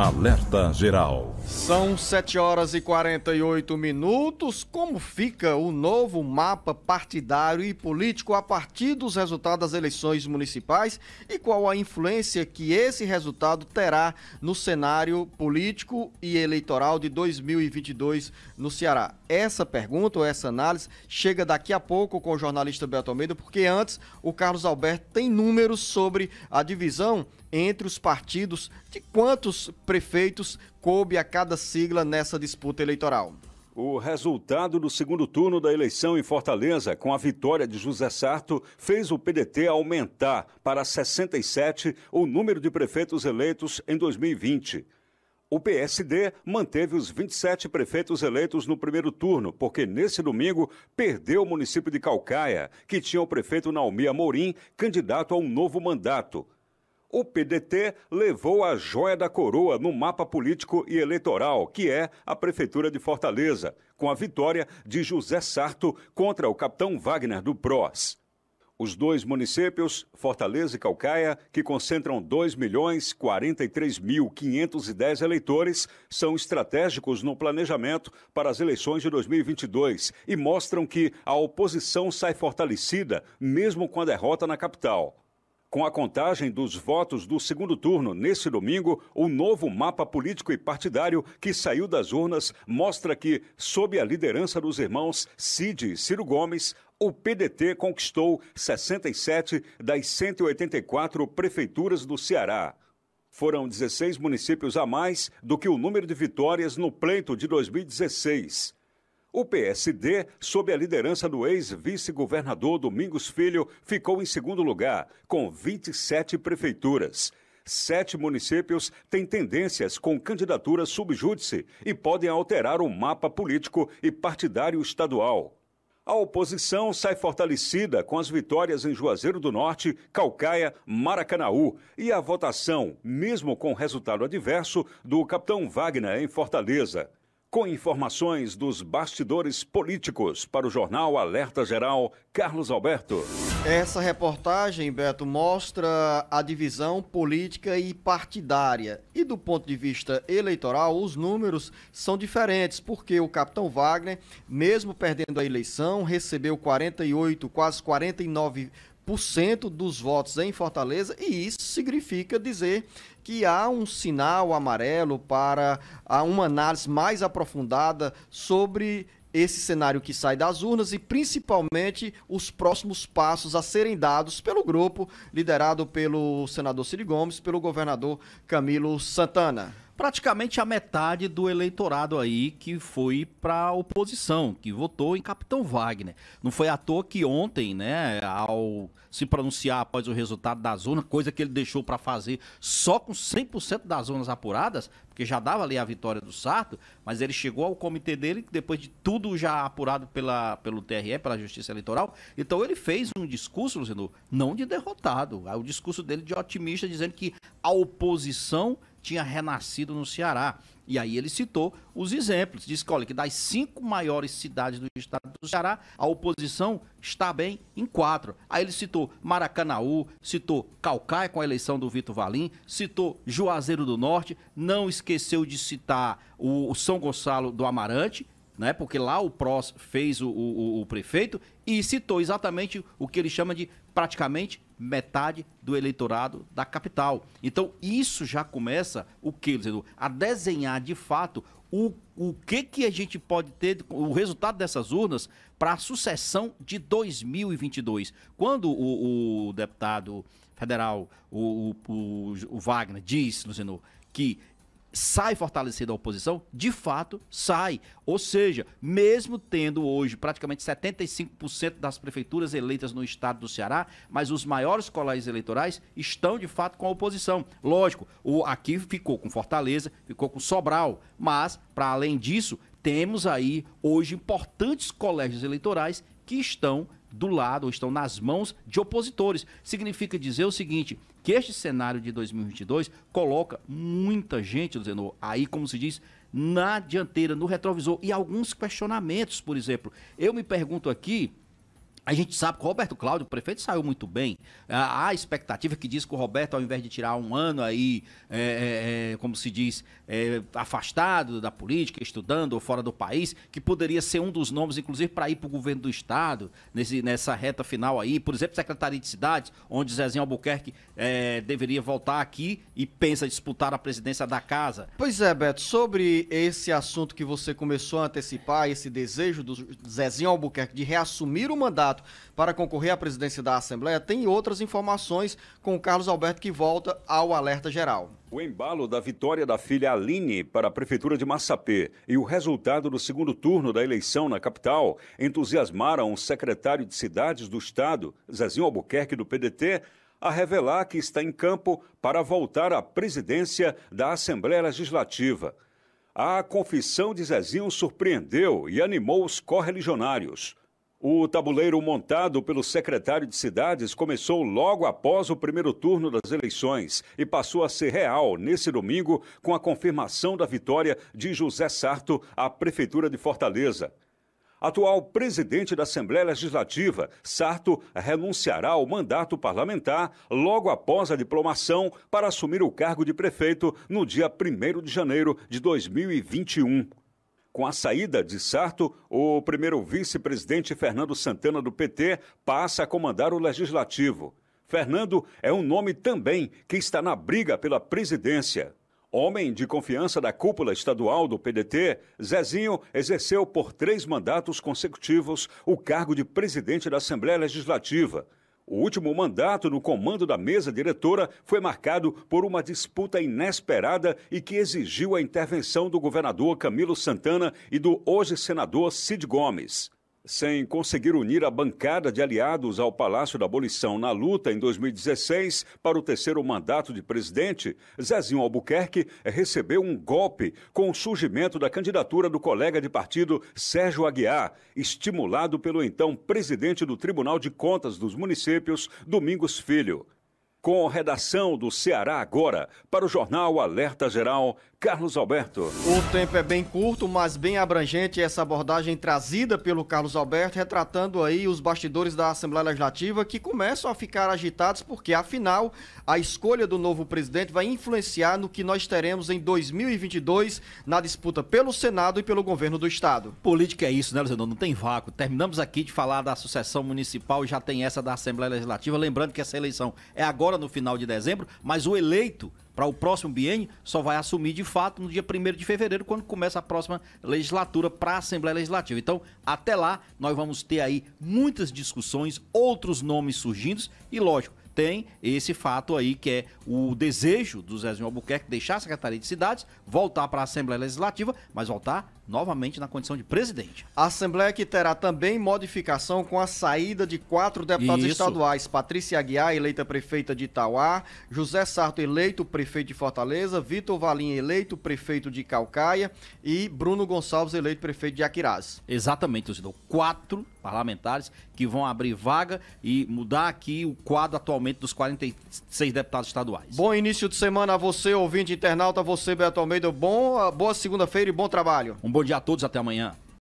Alerta Geral. São 7h48. Como fica o novo mapa partidário e político a partir dos resultados das eleições municipais e qual a influência que esse resultado terá no cenário político e eleitoral de 2022 no Ceará? Essa pergunta ou essa análise chega daqui a pouco com o jornalista Beto Almeida, porque antes o Carlos Alberto tem números sobre a divisão entre os partidos de quantos prefeitos coube a cada sigla nessa disputa eleitoral. O resultado do segundo turno da eleição em Fortaleza, com a vitória de José Sarto, fez o PDT aumentar para 67 o número de prefeitos eleitos em 2020. O PSD manteve os 27 prefeitos eleitos no primeiro turno, porque nesse domingo perdeu o município de Caucaia, que tinha o prefeito Naomi Amorim, candidato a um novo mandato. O PDT levou a joia da coroa no mapa político e eleitoral, que é a Prefeitura de Fortaleza, com a vitória de José Sarto contra o capitão Wagner do PROS. Os dois municípios, Fortaleza e Caucaia, que concentram 2.043.510 eleitores, são estratégicos no planejamento para as eleições de 2022 e mostram que a oposição sai fortalecida, mesmo com a derrota na capital. Com a contagem dos votos do segundo turno nesse domingo, o novo mapa político e partidário que saiu das urnas mostra que, sob a liderança dos irmãos Cid e Ciro Gomes, o PDT conquistou 67 das 184 prefeituras do Ceará. Foram 16 municípios a mais do que o número de vitórias no pleito de 2016. O PSD, sob a liderança do ex-vice-governador Domingos Filho, ficou em segundo lugar, com 27 prefeituras. 7 municípios têm tendências com candidatura subjúdice e podem alterar o mapa político e partidário estadual. A oposição sai fortalecida com as vitórias em Juazeiro do Norte, Caucaia, Maracanaú e a votação, mesmo com resultado adverso, do capitão Wagner em Fortaleza. Com informações dos bastidores políticos para o jornal Alerta Geral, Carlos Alberto. Essa reportagem, Beto, mostra a divisão política e partidária. E do ponto de vista eleitoral, os números são diferentes, porque o capitão Wagner, mesmo perdendo a eleição, recebeu 48, quase 49% dos votos em Fortaleza, e isso significa dizer que há um sinal amarelo para uma análise mais aprofundada sobre esse cenário que sai das urnas e principalmente os próximos passos a serem dados pelo grupo liderado pelo senador Ciro Gomes, pelo governador Camilo Santana. Praticamente a metade do eleitorado aí que foi para a oposição, que votou em capitão Wagner. Não foi à toa que ontem, né, ao se pronunciar após o resultado das urnas, coisa que ele deixou para fazer só com 100% das urnas apuradas, porque já dava ali a vitória do Sarto, mas ele chegou ao comitê dele, depois de tudo já apurado pelo TRE, pela Justiça Eleitoral, então ele fez um discurso, Luciano, não de derrotado, o discurso dele de otimista, dizendo que a oposição tinha renascido no Ceará. E aí ele citou os exemplos. Diz que, olha, que das 5 maiores cidades do estado do Ceará, a oposição está bem em 4. Aí ele citou Maracanaú, citou Caucaia com a eleição do Vitor Valim, citou Juazeiro do Norte, não esqueceu de citar o São Gonçalo do Amarante, né, porque lá o PROS fez o prefeito, e citou exatamente o que ele chama de praticamente metade do eleitorado da capital. Então isso já começa a desenhar de fato o que a gente pode ter, o resultado dessas urnas para a sucessão de 2022. Quando o deputado federal, o Wagner, diz, Luciano, que sai fortalecida a oposição, de fato sai. Ou seja, mesmo tendo hoje praticamente 75% das prefeituras eleitas no estado do Ceará, mas os maiores colégios eleitorais estão de fato com a oposição. Lógico, aqui ficou com Fortaleza, ficou com Sobral, mas para além disso, temos aí hoje importantes colégios eleitorais que estão do lado, ou estão nas mãos de opositores. Significa dizer o seguinte, que este cenário de 2022 coloca muita gente, dizendo, aí, como se diz, na dianteira, no retrovisor, e alguns questionamentos, por exemplo. Eu me pergunto aqui, A gente sabe que o Roberto Cláudio, o prefeito, saiu muito bem. Há a expectativa que diz que o Roberto, ao invés de tirar um ano aí, como se diz, afastado da política, estudando ou fora do país, que poderia ser um dos nomes, inclusive, para ir para o governo do Estado, nessa reta final aí, por exemplo, Secretaria de Cidades, onde Zezinho Albuquerque deveria voltar aqui e pensa disputar a presidência da casa. Pois é, Beto, sobre esse assunto que você começou a antecipar, esse desejo do Zezinho Albuquerque de reassumir o mandato para concorrer à presidência da Assembleia, tem outras informações com o Carlos Alberto, que volta ao Alerta Geral. O embalo da vitória da filha Aline para a Prefeitura de Massapê e o resultado do segundo turno da eleição na capital entusiasmaram o secretário de Cidades do Estado, Zezinho Albuquerque, do PDT, a revelar que está em campo para voltar à presidência da Assembleia Legislativa. A confissão de Zezinho surpreendeu e animou os correligionários. O tabuleiro montado pelo secretário de Cidades começou logo após o primeiro turno das eleições e passou a ser real nesse domingo com a confirmação da vitória de José Sarto à Prefeitura de Fortaleza. Atual presidente da Assembleia Legislativa, Sarto renunciará ao mandato parlamentar logo após a diplomação para assumir o cargo de prefeito no dia 1º de janeiro de 2021. Com a saída de Sarto, o primeiro vice-presidente Fernando Santana, do PT, passa a comandar o Legislativo. Fernando é um nome também que está na briga pela presidência. Homem de confiança da cúpula estadual do PDT, Zezinho exerceu por 3 mandatos consecutivos o cargo de presidente da Assembleia Legislativa. O último mandato no comando da mesa diretora foi marcado por uma disputa inesperada e que exigiu a intervenção do governador Camilo Santana e do hoje senador Cid Gomes. Sem conseguir unir a bancada de aliados ao Palácio da Abolição na luta em 2016 para o 3º mandato de presidente, Zezinho Albuquerque recebeu um golpe com o surgimento da candidatura do colega de partido Sérgio Aguiar, estimulado pelo então presidente do Tribunal de Contas dos Municípios, Domingos Filho. Com redação do Ceará Agora, para o jornal Alerta Geral, Carlos Alberto. O tempo é bem curto, mas bem abrangente, essa abordagem trazida pelo Carlos Alberto, retratando aí os bastidores da Assembleia Legislativa, que começam a ficar agitados, porque afinal a escolha do novo presidente vai influenciar no que nós teremos em 2022 na disputa pelo Senado e pelo governo do Estado. Política é isso, né, Luciano? Não tem vácuo. Terminamos aqui de falar da sucessão municipal e já tem essa da Assembleia Legislativa, lembrando que essa eleição é agora no final de dezembro, mas o eleito para o próximo biênio só vai assumir de fato no dia 1º de fevereiro, quando começa a próxima legislatura para a Assembleia Legislativa. Então, até lá, nós vamos ter aí muitas discussões, outros nomes surgindo e, lógico, tem esse fato aí que é o desejo do Zezinho Albuquerque deixar a Secretaria de Cidades, voltar para a Assembleia Legislativa, mas voltar novamente na condição de presidente. A Assembleia que terá também modificação com a saída de 4 deputados estaduais: Patrícia Aguiar, eleita prefeita de Itauá, José Sarto, eleito prefeito de Fortaleza, Vitor Valim, eleito prefeito de Caucaia e Bruno Gonçalves, eleito prefeito de Aquiraz. Exatamente, Luciano. 4 parlamentares que vão abrir vaga e mudar aqui o quadro atualmente dos 46 deputados estaduais. Bom início de semana a você, ouvinte internauta, você, Beto Almeida. Boa segunda-feira e bom trabalho. Um bom dia a todos, até amanhã.